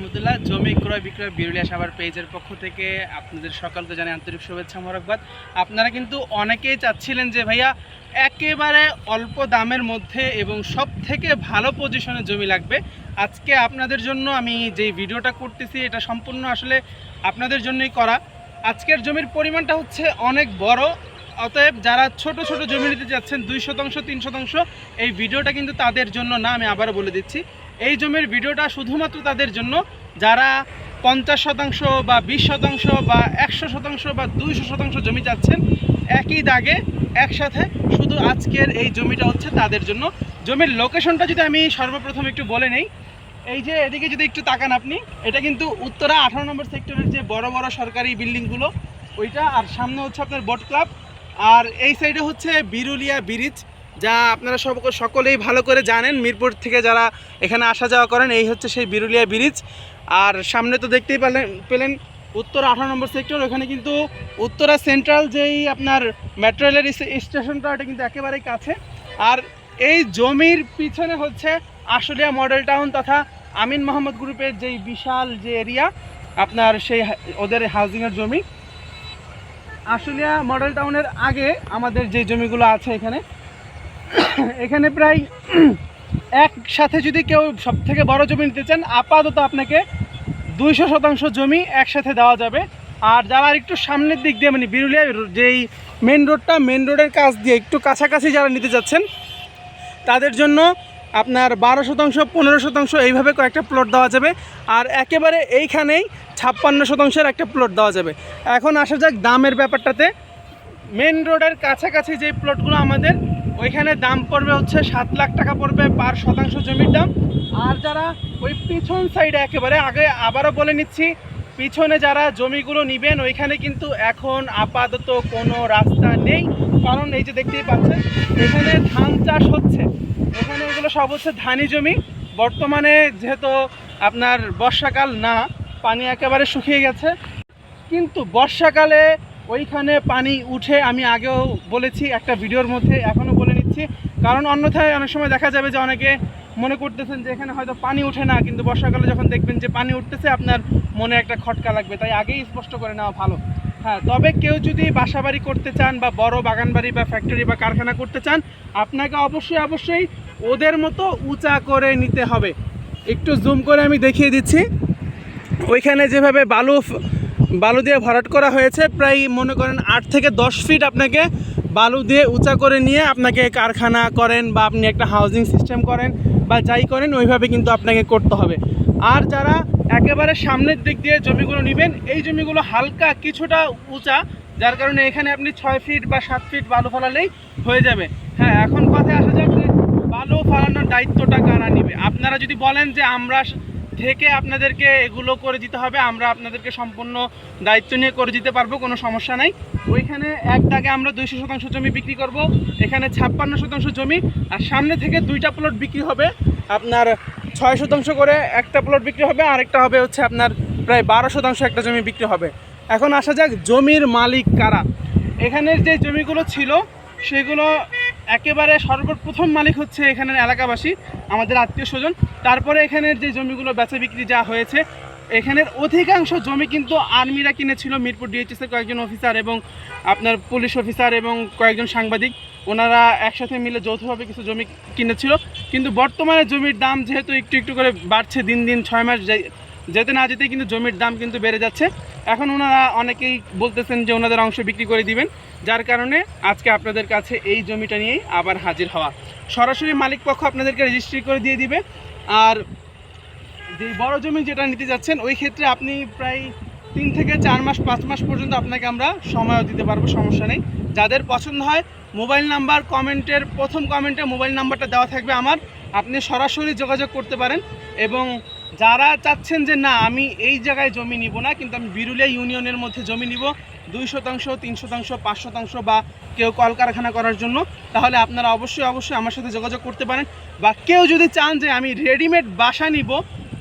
রহমতুল্লাহ। জমি ক্রয় বিক্রয় বিরুলিয়া সাভার পেজের পক্ষ থেকে আপনাদের সকলকে জানাই আন্তরিক শুভেচ্ছা মোবারকবাদ। আপনারা কিন্তু অনেকেই চাচ্ছিলেন যে ভাইয়া একেবারে অল্প দামের মধ্যে এবং সব থেকে ভালো পজিশনে জমি লাগবে। আজকে আপনাদের জন্য আমি যেই ভিডিওটা করতেছি এটা সম্পূর্ণ আসলে আপনাদের জন্যই করা। আজকের জমির পরিমাণটা হচ্ছে অনেক বড়, অতএব যারা ছোট ছোট জমি নিতে যাচ্ছেন 2 শতাংশ 3 শতাংশ, এই ভিডিওটা কিন্তু তাদের জন্য না। আমি আবারও বলে দিচ্ছি, এই জমির ভিডিওটা শুধুমাত্র তাদের জন্য যারা 50 শতাংশ বা 20 শতাংশ বা 100 শতাংশ বা 200 শতাংশ জমি চাচ্ছেন একই দাগে একসাথে। শুধু আজকের এই জমিটা হচ্ছে তাদের জন্য। জমির লোকেশনটা যদি আমি সর্বপ্রথম একটু বলে নেই, এই যে এদিকে যদি একটু তাকান আপনি, এটা কিন্তু উত্তরা 18 নম্বর সেক্টরের যে বড় বড় সরকারি বিল্ডিংগুলো ওইটা, আর সামনে হচ্ছে আপনার বোট ক্লাব, আর এই সাইডে হচ্ছে বিরুলিয়া ব্রিজ, যা আপনারা সকলেই ভালো করে জানেন। মিরপুর থেকে যারা এখানে আসা যাওয়া করেন, এই হচ্ছে সেই বিরুলিয়া ব্রিজ। আর সামনে তো দেখতেই পেলেন উত্তর 18 নম্বর সেক্টর, ওখানে কিন্তু উত্তরা সেন্ট্রাল যেই আপনার মেট্রো রেলের স্টেশনটা, এটা কিন্তু একেবারেই কাছে। আর এই জমির পিছনে হচ্ছে আশুলিয়া মডেল টাউন তথা আমিন মোহাম্মদ গ্রুপের যেই বিশাল যে এরিয়া, আপনার সেই ওদের হাউজিংয়ের জমি। আশুলিয়া মডেল টাউনের আগে আমাদের যে জমিগুলো আছে এখানে প্রায় একসাথে যদি কেউ সব থেকে বড় জমি নিতে চান, আপাতত আপনাকে 200 শতাংশ জমি একসাথে দেওয়া যাবে। আর যারা একটু সামনের দিক দিয়ে, মানে বিরুলিয়া যেই মেন রোডের কাছ দিয়ে একটু কাছাকাছি যারা নিতে যাচ্ছেন, তাদের জন্য আপনার 12 শতাংশ 15 শতাংশ এইভাবে কয়েকটা প্লট দেওয়া যাবে। আর একেবারে এইখানেই 56 শতাংশের একটা প্লট দেওয়া যাবে। এখন আসা যাক দামের ব্যাপারটাতে। মেন রোডের কাছাকাছি যে প্লটগুলো আমাদের, ওইখানে দাম পড়বে হচ্ছে 7 লাখ টাকা পড়বে পার শতাংশ জমির দাম। আর যারা ওই পিছন সাইডে একেবারে আগে, আবারও বলে নিচ্ছি, পিছনে যারা জমিগুলো নেবেন ওইখানে কিন্তু এখন আপাতত কোনো রাস্তা নেই, কারণ এই যে দেখতেই পাচ্ছেন এখানে ধান চাষ হচ্ছে। এখানে এগুলো সব হচ্ছে ধানি জমি। বর্তমানে যেহেতু আপনার বর্ষাকাল না, পানি একেবারে শুকিয়ে গেছে, কিন্তু বর্ষাকালে ওইখানে পানি উঠে। আমি আগেও বলেছি একটা ভিডিওর মধ্যে, এখনও বলে নিচ্ছি, কারণ অন্যথায় অনেক সময় দেখা যাবে যে অনেকে মনে করতেছেন যে এখানে হয়তো পানি ওঠে না, কিন্তু বর্ষাকালে যখন দেখবেন যে পানি উঠতেছে আপনার মনে একটা খটকা লাগবে, তাই আগেই স্পষ্ট করে নেওয়া ভালো। হ্যাঁ, তবে কেউ যদি বাসাবাড়ি করতে চান বা বড় বাগানবাড়ি বা ফ্যাক্টরি বা কারখানা করতে চান, আপনাকে অবশ্যই ওদের মতো উঁচা করে নিতে হবে। একটু জুম করে আমি দেখিয়ে দিচ্ছি, ওইখানে যেভাবে বালু দিয়ে ভরাট করা হয়েছে, প্রায় মনে করেন 8 থেকে 10 ফিট আপনাকে বালু দিয়ে উঁচা করে নিয়ে আপনাকে কারখানা করেন বা আপনি একটা হাউজিং সিস্টেম করেন বা যাই করেন, ওইভাবে কিন্তু আপনাকে করতে হবে। আর যারা একেবারে সামনের দিক দিয়ে জমিগুলো নেবেন, এই জমিগুলো হালকা কিছুটা উঁচা, যার কারণে এখানে আপনি 6 ফিট বা 7 ফিট বালু ফেলালেই হয়ে যাবে। হ্যাঁ, এখন কথায় আসা যাক যে বালু ফালানোর দায়িত্বটা কারা নেবে। আপনারা যদি বলেন যে আমরা থেকে আপনাদেরকে এগুলো করে দিতে হবে, আমরা আপনাদেরকে সম্পূর্ণ দায়িত্ব নিয়ে করে দিতে পারবো, কোনো সমস্যা নাই। ওইখানে এক দাগে আমরা 200 শতাংশ জমি বিক্রি করব, এখানে 56 শতাংশ জমি, আর সামনে থেকে 2টা প্লট বিক্রি হবে আপনার 6 শতাংশ করে একটা প্লট বিক্রি হবে, আরেকটা হবে হচ্ছে আপনার প্রায় 12 শতাংশ একটা জমি বিক্রি হবে। এখন আসা যাক জমির মালিক কারা। এখানের যে জমিগুলো ছিল সেগুলো একেবারে সর্বপ্রথম মালিক হচ্ছে এখানের এলাকাবাসী, আমাদের আত্মীয় স্বজন। তারপরে এখানের যে জমিগুলো বেচা বিক্রি যা হয়েছে, এখানের অধিকাংশ জমি কিন্তু আর্মিরা কিনেছিল, মিরপুর ডিএইচএসের কয়েকজন অফিসার এবং আপনার পুলিশ অফিসার এবং কয়েকজন সাংবাদিক, ওনারা একসাথে মিলে যৌথভাবে কিছু জমি কিনেছিল। কিন্তু বর্তমানে জমির দাম যেহেতু একটু করে বাড়ছে, দিন 6 মাস যেতে না যেতেই কিন্তু জমির দাম কিন্তু বেড়ে যাচ্ছে। এখন ওনারা অনেকেই বলতেছেন যে ওনাদের অংশ বিক্রি করে দিবেন, যার কারণে আজকে আপনাদের কাছে এই জমিটা নিয়েই আবার হাজির হওয়া। সরাসরি মালিক পক্ষ আপনাদেরকে রেজিস্ট্রি করে দিয়ে দিবে। আর যে বড় জমি যেটা নিতে যাচ্ছেন, ওই ক্ষেত্রে আপনি প্রায় 3 থেকে 4 মাস 5 মাস পর্যন্ত আপনাকে আমরা সময়ও দিতে পারবো, সমস্যা নেই। যাদের পছন্দ হয় মোবাইল নাম্বার, কমেন্টের প্রথম কমেন্টে মোবাইল নাম্বারটা দেওয়া থাকবে আমার, আপনি সরাসরি যোগাযোগ করতে পারেন। এবং যারা চাচ্ছেন যে না আমি এই জায়গায় জমি নিব না, কিন্তু আমি বিরুলিয়া ইউনিয়নের মধ্যে জমি নিব 2 শতাংশ 3 শতাংশ 5 শতাংশ বা কেউ কলকারখানা করার জন্য, তাহলে আপনারা অবশ্যই আমার সাথে যোগাযোগ করতে পারেন। বা কেউ যদি চান যে আমি রেডিমেড বাসা নিব,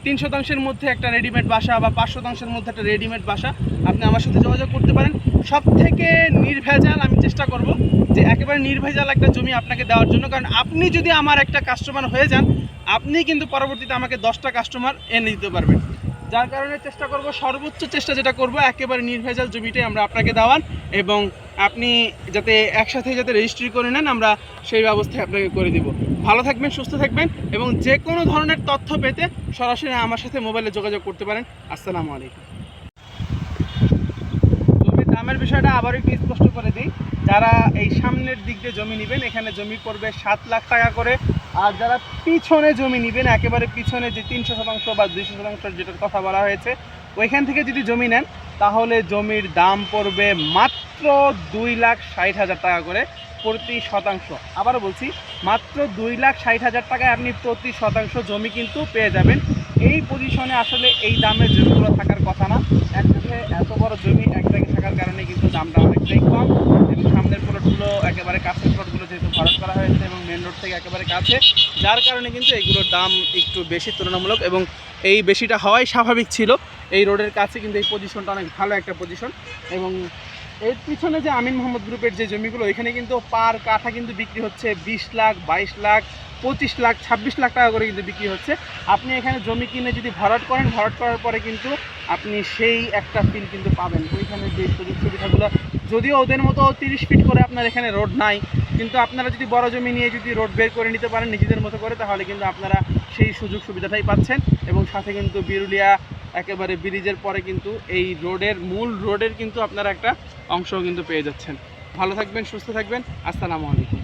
3 শতাংশের মধ্যে একটা রেডিমেড বাসা বা 5 শতাংশের মধ্যে একটা রেডিমেড বাসা, আপনি আমার সাথে যোগাযোগ করতে পারেন। সব থেকে নির্ভেজাল আমি চেষ্টা করব যে একেবারে নির্ভেজাল একটা জমি আপনাকে দেওয়ার জন্য, কারণ আপনি যদি আমার একটা কাস্টমার হয়ে যান, আপনি কিন্তু পরবর্তীতে আমাকে 10টা কাস্টমার এনে দিতে পারবেন। যার কারণে চেষ্টা করব, সর্বোচ্চ চেষ্টা যেটা করব, একেবারে নির্ভেজাল জমিটাই আমরা আপনাকে দেওয়ার, এবং আপনি যাতে একসাথে যাতে রেজিস্ট্রি করে নেন আমরা সেই ব্যবস্থায় আপনাকে করে দিব। ভালো থাকবেন, সুস্থ থাকবেন, এবং যে কোনো ধরনের তথ্য পেতে সরাসরি আমার সাথে মোবাইলে যোগাযোগ করতে পারেন। আসসালামু আলাইকুম। জমির দামের বিষয়টা আবার একটু স্পষ্ট করে দিই। যারা এই সামনের দিক দিয়ে জমি নেবেন, এখানে জমি পড়বে 7 লাখ টাকা করে। আর যারা পিছনে জমি নেবেন, একেবারে পিছনে যে 300% বা 200% যেটার কথা বলা হয়েছে, ওইখান থেকে যদি জমি নেন তাহলে জমির দাম পড়বে মাত্র 2,60,000 টাকা করে প্রতি শতাংশ। আবারও বলছি, মাত্র 2,60,000 টাকায় আপনি প্রতি শতাংশ জমি কিন্তু পেয়ে যাবেন। এই পজিশনে আসলে এই দামের জমিগুলো থাকার কথা না। একসাথে এত বড় জমি এক জায়গায় থাকার কারণে কিন্তু দামটা অনেকটাই কম, এবং সামনের প্লটগুলো একেবারে কাছের প্লটগুলো যেহেতু ভরাট করা হয়েছে এবং মেন রোড থেকে একেবারে কাছে, যার কারণে কিন্তু এগুলোর দাম একটু বেশি তুলনামূলক, এবং এই বেশিটা হওয়াই স্বাভাবিক ছিল। এই রোডের কাছে কিন্তু এই পজিশনটা অনেক ভালো একটা পজিশন। এবং এর পিছনে যে আমিন মোহাম্মদ গ্রুপের যে জমিগুলো, এখানে কিন্তু পার কাঠা কিন্তু বিক্রি হচ্ছে 20 লাখ, 22 লাখ, 25 লাখ, 26 লাখ টাকা করে কিন্তু বিক্রি হচ্ছে। আপনি এখানে জমি কিনে যদি ভরাট করেন, ভরাট করার পরে কিন্তু আপনি সেই একটা ফিল কিন্তু পাবেন। ওইখানে যে সুযোগ সুবিধাগুলো, যদিও ওদের মতো 30 ফিট করে আপনার এখানে রোড নাই, কিন্তু আপনারা যদি বড় জমি নিয়ে যদি রোড বের করে নিতে পারেন নিজেদের মতো করে, তাহলে কিন্তু আপনারা সেই সুযোগ সুবিধাটাই পাচ্ছেন। এবং সাথে কিন্তু বিরুলিয়া একেবারে ব্রিজের পরে কিন্তু এই রোডের মূল রোডের কিন্তু আপনারা একটা অংশও কিন্তু পেয়ে যাচ্ছেন। ভালো থাকবেন, সুস্থ থাকবেন। আসসালামু আলাইকুম।